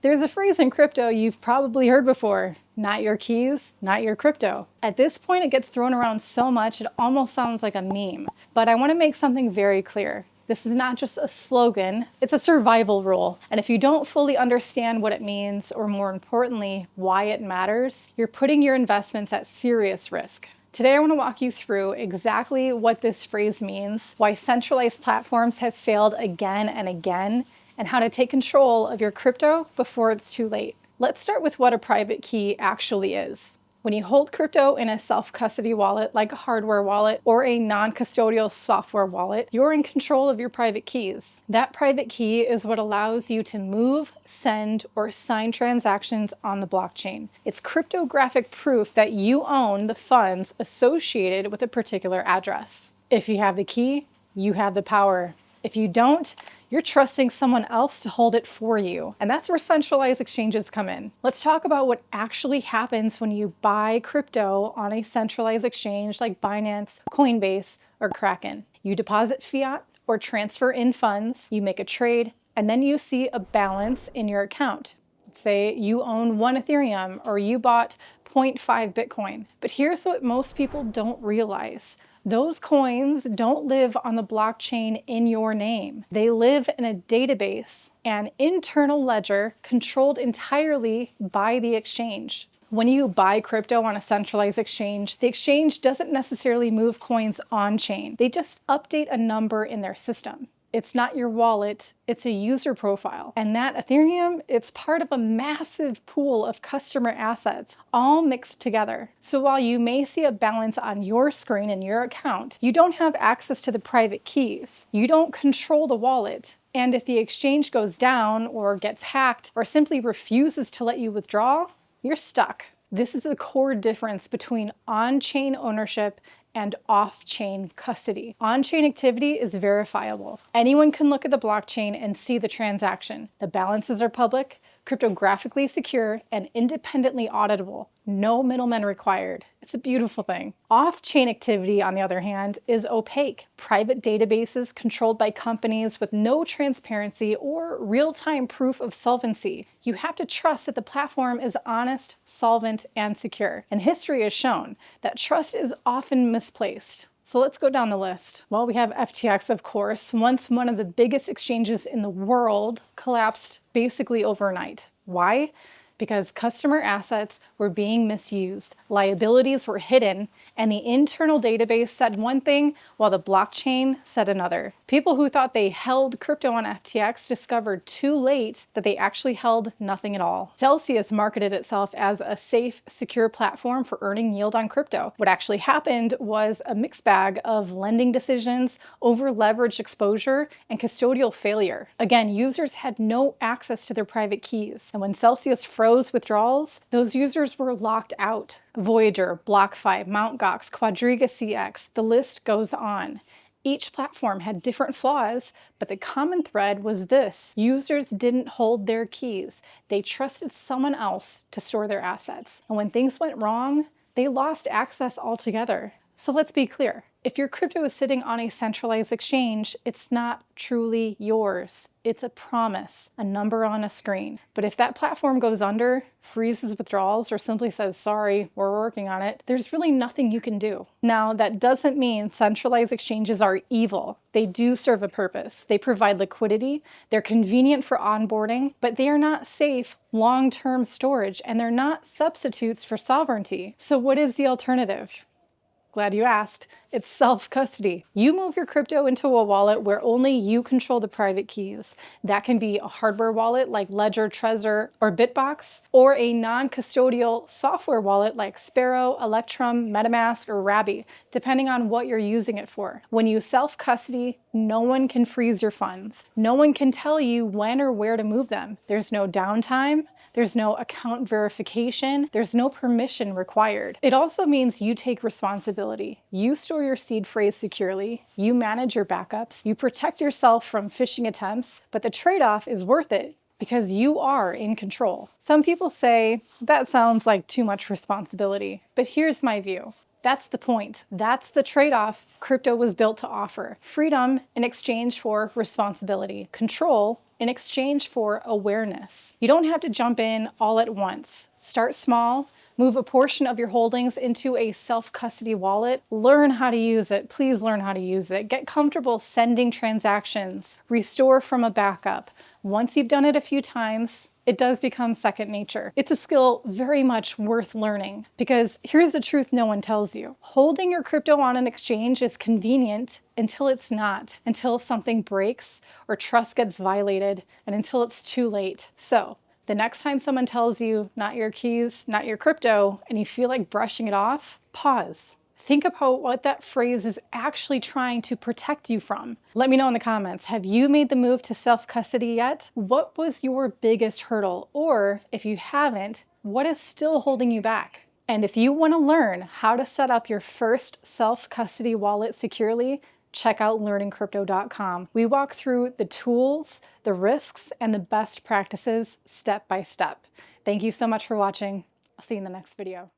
There's a phrase in crypto you've probably heard before: not your keys, not your crypto. At this point, it gets thrown around so much it almost sounds like a meme. But I want to make something very clear. This is not just a slogan, it's a survival rule. And if you don't fully understand what it means, or more importantly, why it matters, you're putting your investments at serious risk. Today, I want to walk you through exactly what this phrase means, why centralized platforms have failed again and again, and how to take control of your crypto before it's too late. Let's start with what a private key actually is. When you hold crypto in a self-custody wallet, like a hardware wallet or a non-custodial software wallet, you're in control of your private keys. That private key is what allows you to move, send, or sign transactions on the blockchain. It's cryptographic proof that you own the funds associated with a particular address. If you have the key, you have the power. If you don't, you're trusting someone else to hold it for you. And that's where centralized exchanges come in. Let's talk about what actually happens when you buy crypto on a centralized exchange like Binance, Coinbase, or Kraken. You deposit fiat or transfer in funds, you make a trade, and then you see a balance in your account. Let's say you own 1 Ethereum or you bought 0.5 Bitcoin. But here's what most people don't realize. Those coins don't live on the blockchain in your name. They live in a database, an internal ledger controlled entirely by the exchange. When you buy crypto on a centralized exchange, the exchange doesn't necessarily move coins on-chain. They just update a number in their system. It's not your wallet, it's a user profile. And that Ethereum, it's part of a massive pool of customer assets, all mixed together. So while you may see a balance on your screen in your account, you don't have access to the private keys. You don't control the wallet. And if the exchange goes down or gets hacked or simply refuses to let you withdraw, you're stuck. This is the core difference between on-chain ownership and off-chain custody. On-chain activity is verifiable. Anyone can look at the blockchain and see the transaction. The balances are public, cryptographically secure, and independently auditable. No middlemen required. It's a beautiful thing. Off-chain activity, on the other hand, is opaque. Private databases controlled by companies with no transparency or real-time proof of solvency. You have to trust that the platform is honest, solvent, and secure. And history has shown that trust is often misplaced. So let's go down the list. Well, we have FTX, of course, once one of the biggest exchanges in the world, collapsed basically overnight. Why? Because customer assets were being misused, liabilities were hidden, and the internal database said one thing while the blockchain said another. People who thought they held crypto on FTX discovered too late that they actually held nothing at all. Celsius marketed itself as a safe, secure platform for earning yield on crypto. What actually happened was a mixed bag of lending decisions, over-leveraged exposure, and custodial failure. Again, users had no access to their private keys, and when Celsius froze withdrawals, those users were locked out. Voyager, BlockFi, Mt. Gox, Quadriga CX, the list goes on. Each platform had different flaws, but the common thread was this: users didn't hold their keys. They trusted someone else to store their assets. And when things went wrong, they lost access altogether. So let's be clear. If your crypto is sitting on a centralized exchange, it's not truly yours. It's a promise, a number on a screen. But if that platform goes under, freezes withdrawals, or simply says, sorry, we're working on it, there's really nothing you can do. Now, that doesn't mean centralized exchanges are evil. They do serve a purpose. They provide liquidity, they're convenient for onboarding, but they are not safe long-term storage, and they're not substitutes for sovereignty. So what is the alternative? Glad you asked. It's self-custody. You move your crypto into a wallet where only you control the private keys. That can be a hardware wallet like Ledger, Trezor, or Bitbox, or a non-custodial software wallet like Sparrow, Electrum, MetaMask, or Rabby, depending on what you're using it for. When you self-custody, no one can freeze your funds. No one can tell you when or where to move them. There's no downtime. There's no account verification. There's no permission required. It also means you take responsibility. You store your seed phrase securely. You manage your backups. You protect yourself from phishing attempts, but the trade-off is worth it because you are in control. Some people say, that sounds like too much responsibility, but here's my view. That's the point. That's the trade-off crypto was built to offer. Freedom in exchange for responsibility. Control in exchange for awareness. You don't have to jump in all at once. Start small. Move a portion of your holdings into a self-custody wallet. Learn how to use it. Please learn how to use it. Get comfortable sending transactions. Restore from a backup. Once you've done it a few times, it does become second nature. It's a skill very much worth learning, because here's the truth no one tells you. Holding your crypto on an exchange is convenient until it's not, until something breaks or trust gets violated, and until it's too late. So the next time someone tells you, not your keys, not your crypto, and you feel like brushing it off, pause. Think about what that phrase is actually trying to protect you from. Let me know in the comments, have you made the move to self-custody yet? What was your biggest hurdle? Or if you haven't, what is still holding you back? And if you want to learn how to set up your first self-custody wallet securely, check out learningcrypto.com. We walk through the tools, the risks, and the best practices step by step. Thank you so much for watching. I'll see you in the next video.